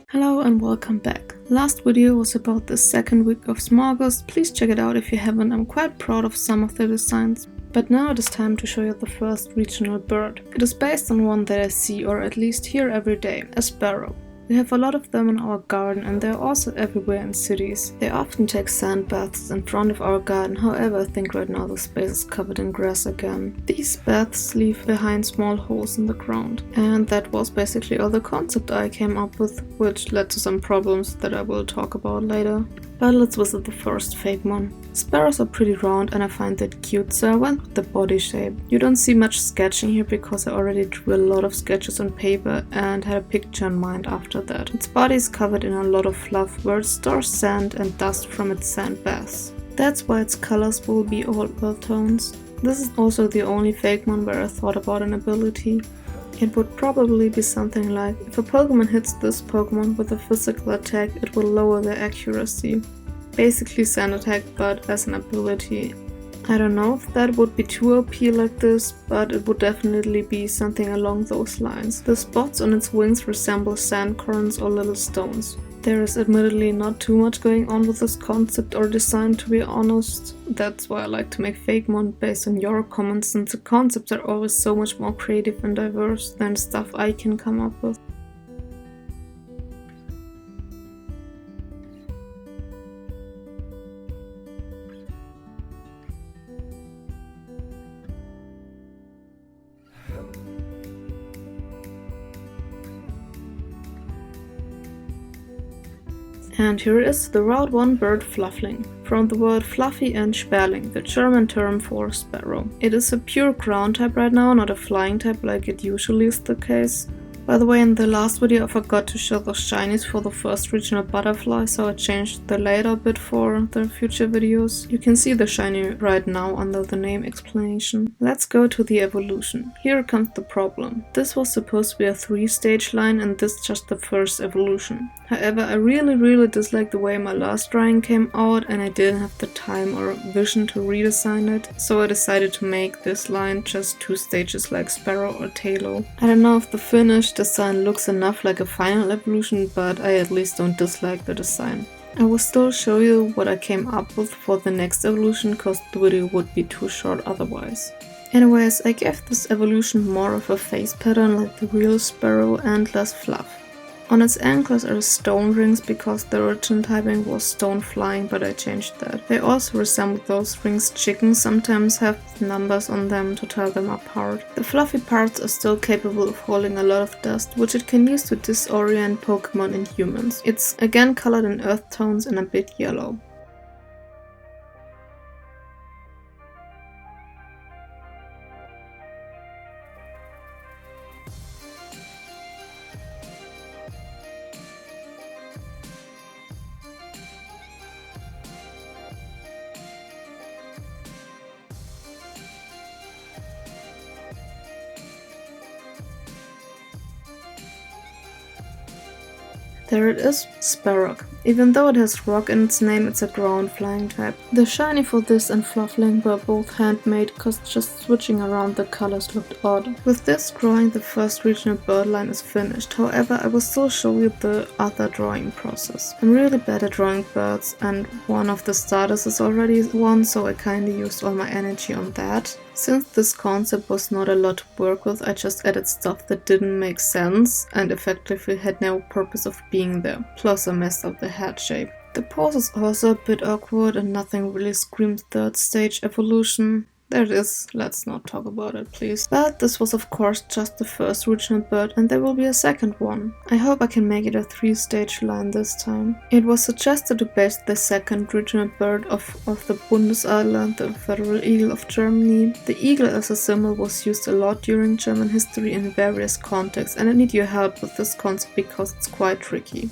Hello and welcome back. Last video was about the second week of August. Please check it out if you haven't. I'm quite proud of some of the designs. But now it is time to show you the first regional bird. It is based on one that I see, or at least hear every day, a sparrow. We have a lot of them in our garden and they are also everywhere in cities. They often take sand baths in front of our garden, however I think right now the space is covered in grass again. These baths leave behind small holes in the ground. And that was basically all the concept I came up with, which led to some problems that I will talk about later. But let's visit the first Fakemon. Sparrows are pretty round and I find that cute, so I went with the body shape. You don't see much sketching here because I already drew a lot of sketches on paper and had a picture in mind after that. Its body is covered in a lot of fluff where it stores sand and dust from its sand baths. That's why its colors will be all earth tones. This is also the only Fakemon where I thought about an ability. It would probably be something like, if a Pokémon hits this Pokémon with a physical attack, it will lower their accuracy. Basically sand attack, but as an ability. I don't know if that would be too OP like this, but it would definitely be something along those lines. The spots on its wings resemble sand corns or little stones. There is admittedly not too much going on with this concept or design, to be honest. That's why I like to make Fakemon based on your comments, since the concepts are always so much more creative and diverse than stuff I can come up with. And here is the Route 1 bird Fluffling, from the word fluffy and Sperling, the German term for sparrow. It is a pure ground type right now, not a flying type like it usually is the case. By the way, in the last video I forgot to show those shinies for the first regional butterfly, so I changed the layout a bit for the future videos. You can see the shiny right now under the name explanation. Let's go to the evolution. Here comes the problem. This was supposed to be a 3-stage line and this just the first evolution. However, I really dislike the way my last drawing came out and I didn't have the time or vision to redesign it, so I decided to make this line just 2 stages like Sparrow or Talo. I don't know if the finished design looks enough like a final evolution, but I at least don't dislike the design. I will still show you what I came up with for the next evolution, cause the video would be too short otherwise. Anyways, I gave this evolution more of a face pattern like the real Sparrow and less fluff. On its anklets are stone rings because the original typing was stone flying, but I changed that. They also resemble those rings chickens sometimes have numbers on them to tell them apart. The fluffy parts are still capable of holding a lot of dust, which it can use to disorient Pokémon and humans. It's again colored in earth tones and a bit yellow. There it is, Sparrock. Even though it has rock in its name, it's a ground flying type. The shiny for this and Fluffling were both handmade, cause just switching around the colors looked odd. With this drawing, the first regional bird line is finished, however I will still show you the other drawing process. I'm really bad at drawing birds and one of the starters is already one, so I kinda used all my energy on that. Since this concept was not a lot to work with, I just added stuff that didn't make sense and effectively had no purpose of being there, plus I messed up the head shape. The pose is also a bit awkward and nothing really screams 3rd stage evolution. There it is, let's not talk about it please. But this was of course just the first regional bird and there will be a second one. I hope I can make it a 3-stage line this time. It was suggested to base the second regional bird of the Bundesadler, the federal eagle of Germany. The eagle as a symbol was used a lot during German history in various contexts and I need your help with this concept because it's quite tricky.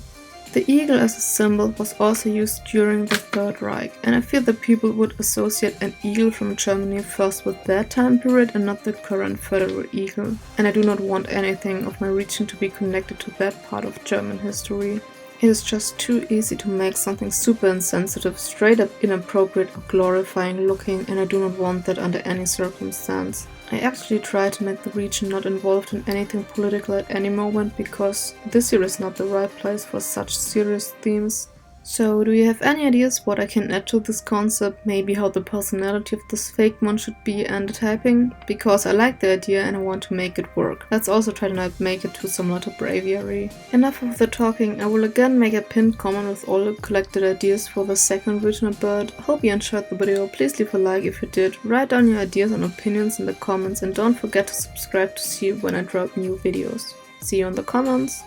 The eagle as a symbol was also used during the Third Reich, and I feel that people would associate an eagle from Germany first with that time period and not the current federal eagle. And I do not want anything of my region to be connected to that part of German history. It is just too easy to make something super insensitive, straight up inappropriate or glorifying looking, and I do not want that under any circumstance. I actually try to make the region not involved in anything political at any moment because this year is not the right place for such serious themes. So, do you have any ideas what I can add to this concept? Maybe how the personality of this Fakemon should be and the typing? Because I like the idea and I want to make it work. Let's also try to not make it too similar to Braviary. Enough of the talking, I will again make a pinned comment with all the collected ideas for the second regional bird. Hope you enjoyed the video, please leave a like if you did, write down your ideas and opinions in the comments and don't forget to subscribe to see when I drop new videos. See you in the comments!